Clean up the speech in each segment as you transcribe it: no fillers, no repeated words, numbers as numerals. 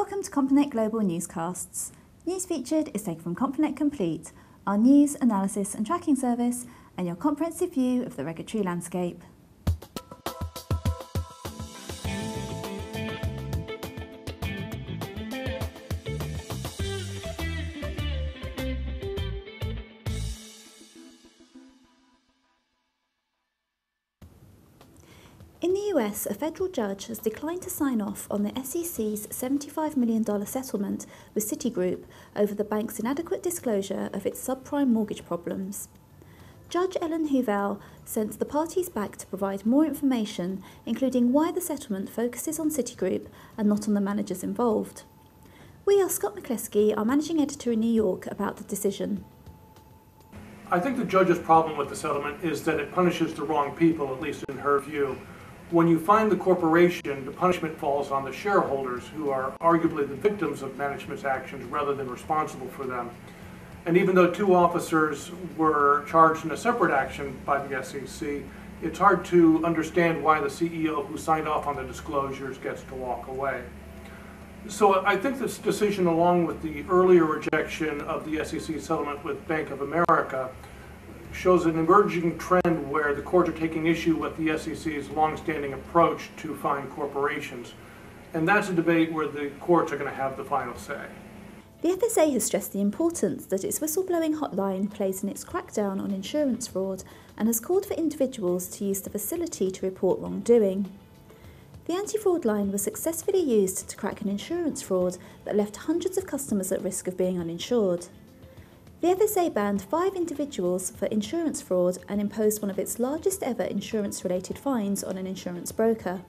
Welcome to Complinet Global Newscasts. News featured is taken from Complinet Complete, our news, analysis and tracking service, and your comprehensive view of the regulatory landscape. In the US, a federal judge has declined to sign off on the SEC's $75 million settlement with Citigroup over the bank's inadequate disclosure of its subprime mortgage problems. Judge Ellen Huvel sent the parties back to provide more information, including why the settlement focuses on Citigroup and not on the managers involved. We asked Scott McCleskey, our managing editor in New York, about the decision. I think the judge's problem with the settlement is that it punishes the wrong people, at least in her view. When you find the corporation, the punishment falls on the shareholders, who are arguably the victims of management's actions rather than responsible for them. And even though two officers were charged in a separate action by the SEC, it's hard to understand why the CEO who signed off on the disclosures gets to walk away. So I think this decision, along with the earlier rejection of the SEC settlement with Bank of America, shows an emerging trend where the courts are taking issue with the SEC's longstanding approach to fine corporations. And that's a debate where the courts are going to have the final say. The FSA has stressed the importance that its whistleblowing hotline plays in its crackdown on insurance fraud and has called for individuals to use the facility to report wrongdoing. The anti-fraud line was successfully used to crack an insurance fraud that left hundreds of customers at risk of being uninsured. The FSA banned 5 individuals for insurance fraud and imposed one of its largest ever insurance-related fines on an insurance broker.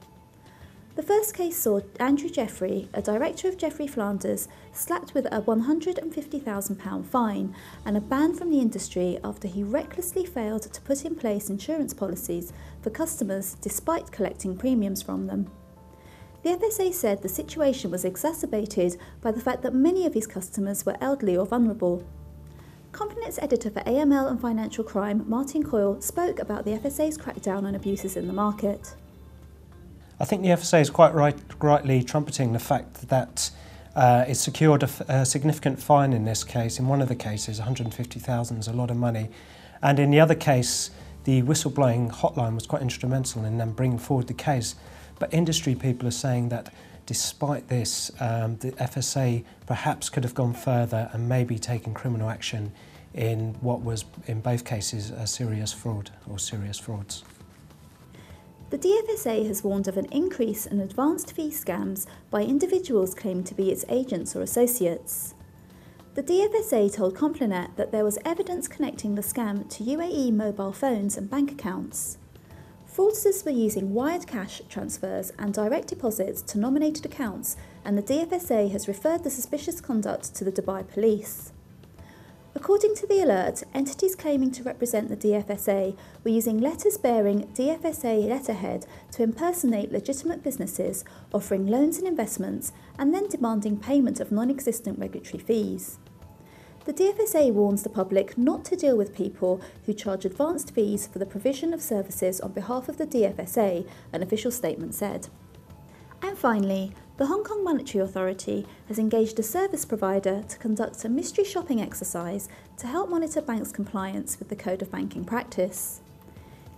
The first case saw Andrew Jeffrey, a director of Jeffrey Flanders, slapped with a £150,000 fine and a ban from the industry after he recklessly failed to put in place insurance policies for customers despite collecting premiums from them. The FSA said the situation was exacerbated by the fact that many of his customers were elderly or vulnerable. Complinet's editor for AML and Financial Crime, Martin Coyle, spoke about the FSA's crackdown on abuses in the market. I think the FSA is quite rightly trumpeting the fact that it secured a significant fine in this case. In one of the cases, $150,000 is a lot of money. And in the other case, the whistleblowing hotline was quite instrumental in them bringing forward the case. But industry people are saying that despite this, the FSA perhaps could have gone further and maybe taken criminal action in what was, in both cases, a serious fraud or serious frauds. The DFSA has warned of an increase in advanced fee scams by individuals claiming to be its agents or associates. The DFSA told Complinet that there was evidence connecting the scam to UAE mobile phones and bank accounts. Fraudsters were using wired cash transfers and direct deposits to nominated accounts, and the DFSA has referred the suspicious conduct to the Dubai police. According to the alert, entities claiming to represent the DFSA were using letters bearing DFSA letterhead to impersonate legitimate businesses, offering loans and investments, and then demanding payment of non-existent regulatory fees. The DFSA warns the public not to deal with people who charge advanced fees for the provision of services on behalf of the DFSA, an official statement said. And finally, the Hong Kong Monetary Authority has engaged a service provider to conduct a mystery shopping exercise to help monitor banks' compliance with the Code of Banking Practice.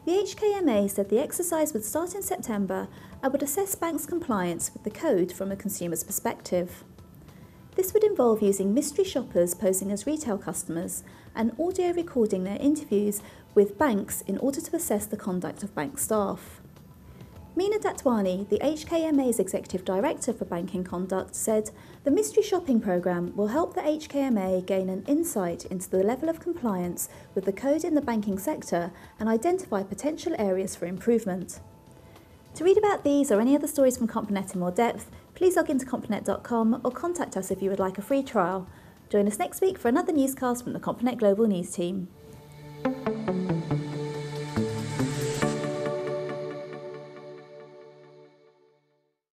The HKMA said the exercise would start in September and would assess banks' compliance with the code from a consumer's perspective. This would involve using mystery shoppers posing as retail customers and audio recording their interviews with banks in order to assess the conduct of bank staff. Meena Datwani, the HKMA's Executive Director for Banking Conduct, said the mystery shopping programme will help the HKMA gain an insight into the level of compliance with the code in the banking sector and identify potential areas for improvement. To read about these or any other stories from Complinet in more depth, please log into complinet.com or contact us if you would like a free trial. Join us next week for another newscast from the Complinet Global News team.